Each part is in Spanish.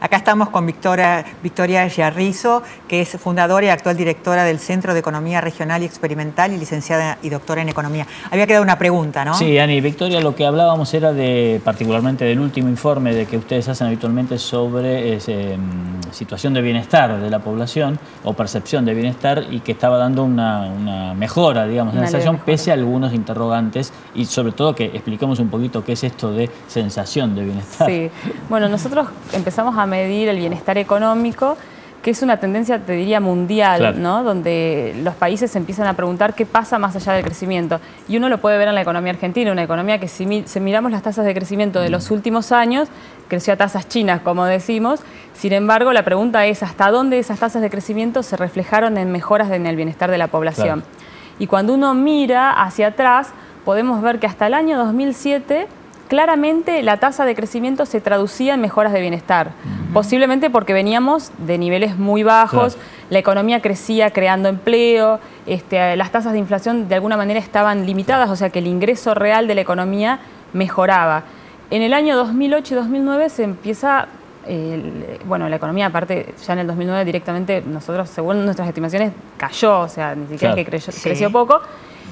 Acá estamos con Victoria Giarrizo, que es fundadora y actual directora del Centro de Economía Regional y Experimental y licenciada y doctora en Economía. Había quedado una pregunta, ¿no? Sí, Ani, Victoria, lo que hablábamos era particularmente del último informe de que ustedes hacen habitualmente sobre situación de bienestar de la población o percepción de bienestar, y que estaba dando una mejora, digamos, de la sensación, pese a algunos interrogantes, y sobre todo que expliquemos un poquito qué es esto de sensación de bienestar. Sí, bueno, nosotros empezamos a medir el bienestar económico, que es una tendencia, te diría, mundial, claro, ¿no? Donde los países empiezan a preguntar qué pasa más allá del crecimiento. Y uno lo puede ver en la economía argentina, una economía que, si miramos las tasas de crecimiento de los últimos años, creció a tasas chinas, como decimos. Sin embargo, la pregunta es hasta dónde esas tasas de crecimiento se reflejaron en mejoras en el bienestar de la población. Claro. Y cuando uno mira hacia atrás, podemos ver que hasta el año 2007... claramente la tasa de crecimiento se traducía en mejoras de bienestar, posiblemente porque veníamos de niveles muy bajos, claro, la economía crecía creando empleo, las tasas de inflación de alguna manera estaban limitadas, o sea que el ingreso real de la economía mejoraba. En el año 2008 y 2009 se empieza, bueno, la economía aparte ya en el 2009 directamente nosotros, según nuestras estimaciones, cayó, o sea, ni siquiera, claro, que creció poco,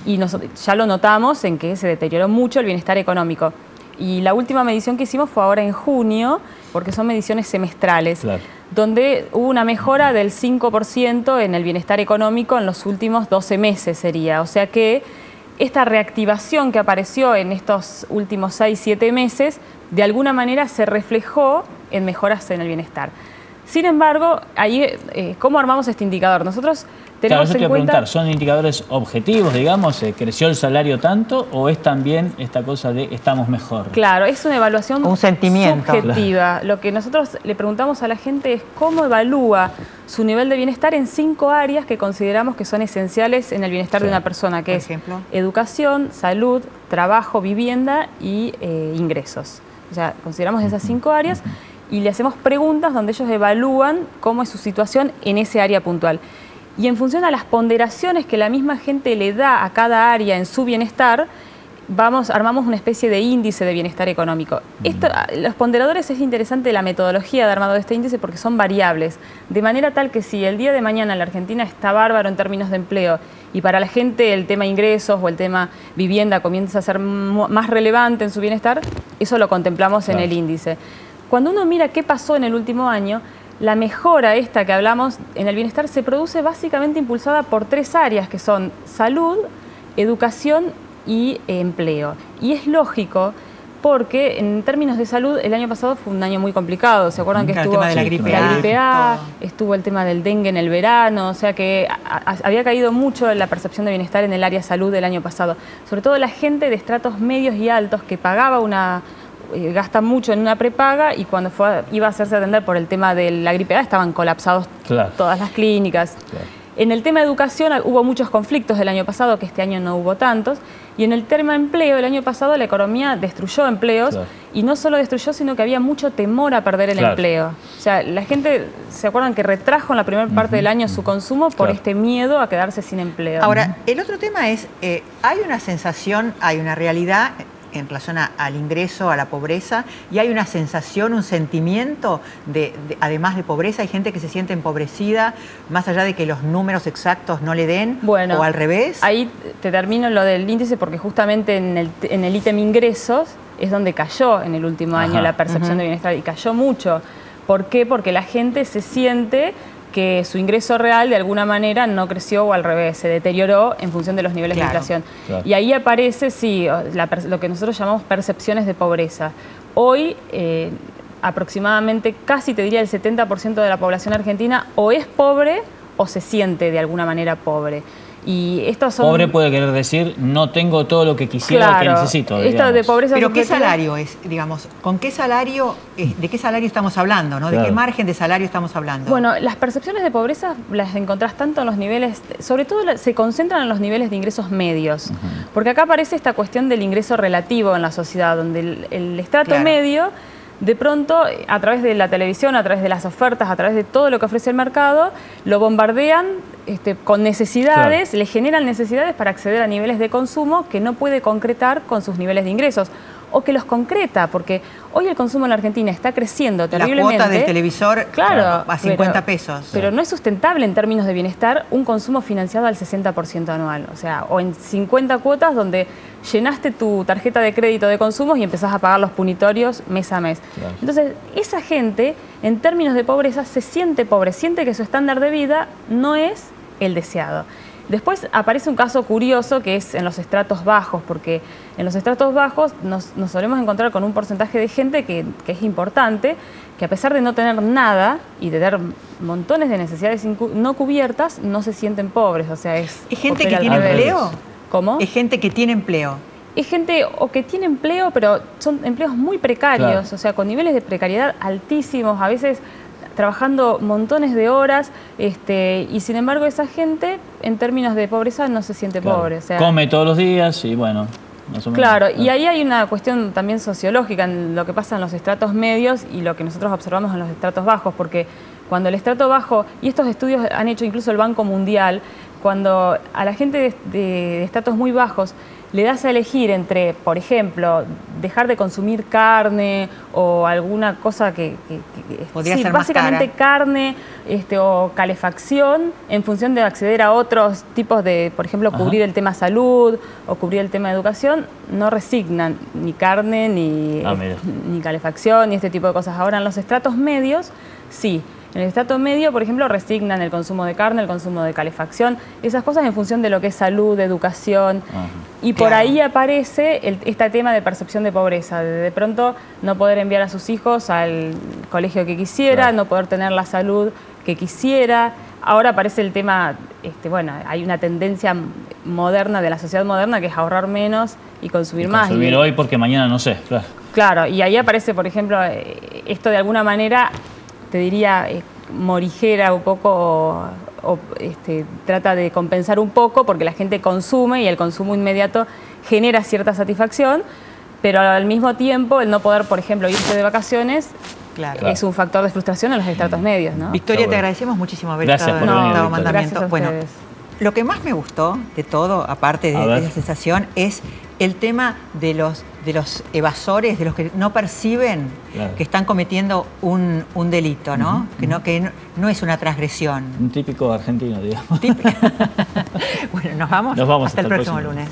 y ya lo notamos en que se deterioró mucho el bienestar económico. Y la última medición que hicimos fue ahora en junio, porque son mediciones semestrales, claro, donde hubo una mejora del 5% en el bienestar económico en los últimos 12 meses sería. O sea que esta reactivación que apareció en estos últimos 6-7 meses, de alguna manera se reflejó en mejoras en el bienestar. Sin embargo, ahí, ¿cómo armamos este indicador? Nosotros tenemos en cuenta... preguntar, ¿son indicadores objetivos, digamos? ¿Creció el salario tanto o es también esta cosa de estamos mejor? Claro, es una evaluación un sentimiento subjetiva. Claro. Lo que nosotros le preguntamos a la gente es cómo evalúa su nivel de bienestar en 5 áreas que consideramos que son esenciales en el bienestar, sí, de una persona, que es educación, salud, trabajo, vivienda y ingresos. O sea, consideramos esas 5 áreas y le hacemos preguntas donde ellos evalúan cómo es su situación en ese área puntual. Y en función a las ponderaciones que la misma gente le da a cada área en su bienestar, armamos una especie de índice de bienestar económico. Los ponderadores, es interesante la metodología de armado de este índice porque son variables, de manera tal que si el día de mañana la Argentina está bárbaro en términos de empleo y para la gente el tema ingresos o el tema vivienda comienza a ser más relevante en su bienestar, eso lo contemplamos, claro, en el índice. Cuando uno mira qué pasó en el último año, la mejora esta que hablamos en el bienestar se produce básicamente impulsada por 3 áreas que son salud, educación y empleo. Y es lógico porque en términos de salud el año pasado fue un año muy complicado. ¿Se acuerdan que estuvo el tema de la gripe A, estuvo el tema del dengue en el verano? O sea que había caído mucho la percepción de bienestar en el área salud del año pasado. Sobre todo la gente de estratos medios y altos que pagaba gasta mucho en una prepaga y cuando iba a hacerse atender por el tema de la gripe A estaban colapsados, claro, todas las clínicas. Claro. En el tema de educación hubo muchos conflictos del año pasado, que este año no hubo tantos. Y en el tema empleo, el año pasado la economía destruyó empleos, claro, y no solo destruyó, sino que había mucho temor a perder el, claro, empleo. O sea, la gente, ¿se acuerdan que retrajo en la primera parte del año su consumo por, claro, este miedo a quedarse sin empleo? Ahora, el otro tema es, hay una sensación, hay una realidad en relación al ingreso, a la pobreza, y hay una sensación, un sentimiento además de pobreza, hay gente que se siente empobrecida, más allá de que los números exactos no le den, bueno, o al revés. Ahí te termino lo del índice porque justamente en el ítem ingresos es donde cayó en el último año la percepción de bienestar, y cayó mucho. ¿Por qué? Porque la gente se siente que su ingreso real de alguna manera no creció o al revés, se deterioró en función de los niveles, claro, de inflación. Claro. Y ahí aparece, sí, lo que nosotros llamamos percepciones de pobreza. Hoy, aproximadamente, casi te diría el 70% de la población argentina o es pobre o se siente de alguna manera pobre. Y estos son... Pobre puede querer decir, no tengo todo lo que quisiera, claro, o que necesito. Esto de pobreza. Pero ¿qué salario es, digamos? ¿Con qué salario, de qué salario estamos hablando, ¿no? ¿De qué margen de salario estamos hablando? Bueno, las percepciones de pobreza las encontrás tanto en los niveles, sobre todo se concentran en los niveles de ingresos medios. Porque acá aparece esta cuestión del ingreso relativo en la sociedad, donde el estrato, claro, medio, de pronto, a través de la televisión, a través de las ofertas, a través de todo lo que ofrece el mercado, lo bombardean con necesidades, claro, le generan necesidades para acceder a niveles de consumo que no puede concretar con sus niveles de ingresos. o que los concreta, porque hoy el consumo en la Argentina está creciendo terriblemente. La cuota del televisor, claro, a 50 pesos. Pero no es sustentable en términos de bienestar un consumo financiado al 60% anual. O sea, o en 50 cuotas donde llenaste tu tarjeta de crédito de consumos y empezás a pagar los punitorios mes a mes. Claro. Entonces, esa gente, en términos de pobreza, se siente pobre, siente que su estándar de vida no es el deseado. Después aparece un caso curioso que es en los estratos bajos, porque en los estratos bajos nos solemos encontrar con un porcentaje de gente que es importante, que a pesar de no tener nada y de tener montones de necesidades no cubiertas, no se sienten pobres. O sea, ¿es gente que tiene empleo? ¿Cómo? Es gente que tiene empleo. Es gente o que tiene empleo, pero son empleos muy precarios, claro. O sea, con niveles de precariedad altísimos, a veces trabajando montones de horas, y sin embargo esa gente, en términos de pobreza, no se siente pobre. O sea, come todos los días y bueno, más o menos. Claro, y ahí hay una cuestión también sociológica en lo que pasa en los estratos medios y lo que nosotros observamos en los estratos bajos, porque cuando el estrato bajo, y estos estudios han hecho incluso el Banco Mundial, cuando a la gente de estratos muy bajos le das a elegir entre, por ejemplo, dejar de consumir carne o alguna cosa que podría ser básicamente más cara. Carne o calefacción, en función de acceder a otros tipos de, por ejemplo, cubrir el tema salud o cubrir el tema de educación, no resignan ni carne, ni calefacción, ni este tipo de cosas. Ahora, en los estratos medios, sí. En el estrato medio, por ejemplo, resignan el consumo de carne, el consumo de calefacción, esas cosas en función de lo que es salud, educación. Y por ahí aparece este tema de percepción de pobreza, de pronto no poder enviar a sus hijos al colegio que quisiera, no poder tener la salud que quisiera. Ahora aparece el tema, bueno, hay una tendencia moderna de la sociedad moderna que es ahorrar menos y consumir más. Consumir hoy porque mañana no sé, claro. Claro, y ahí aparece, por ejemplo, esto de alguna manera, te diría, morigera un poco o trata de compensar un poco porque la gente consume y el consumo inmediato genera cierta satisfacción, pero al mismo tiempo el no poder, por ejemplo, irse de vacaciones es un factor de frustración en los estratos medios, ¿no? Victoria, te agradecemos muchísimo haber dado mandamiento. Bueno, lo que más me gustó de todo, aparte de esa sensación, es el tema de los evasores, de los que no perciben que están cometiendo un delito, ¿no? Que no es una transgresión. Un típico argentino, digamos. Bueno, nos vamos hasta el próximo lunes.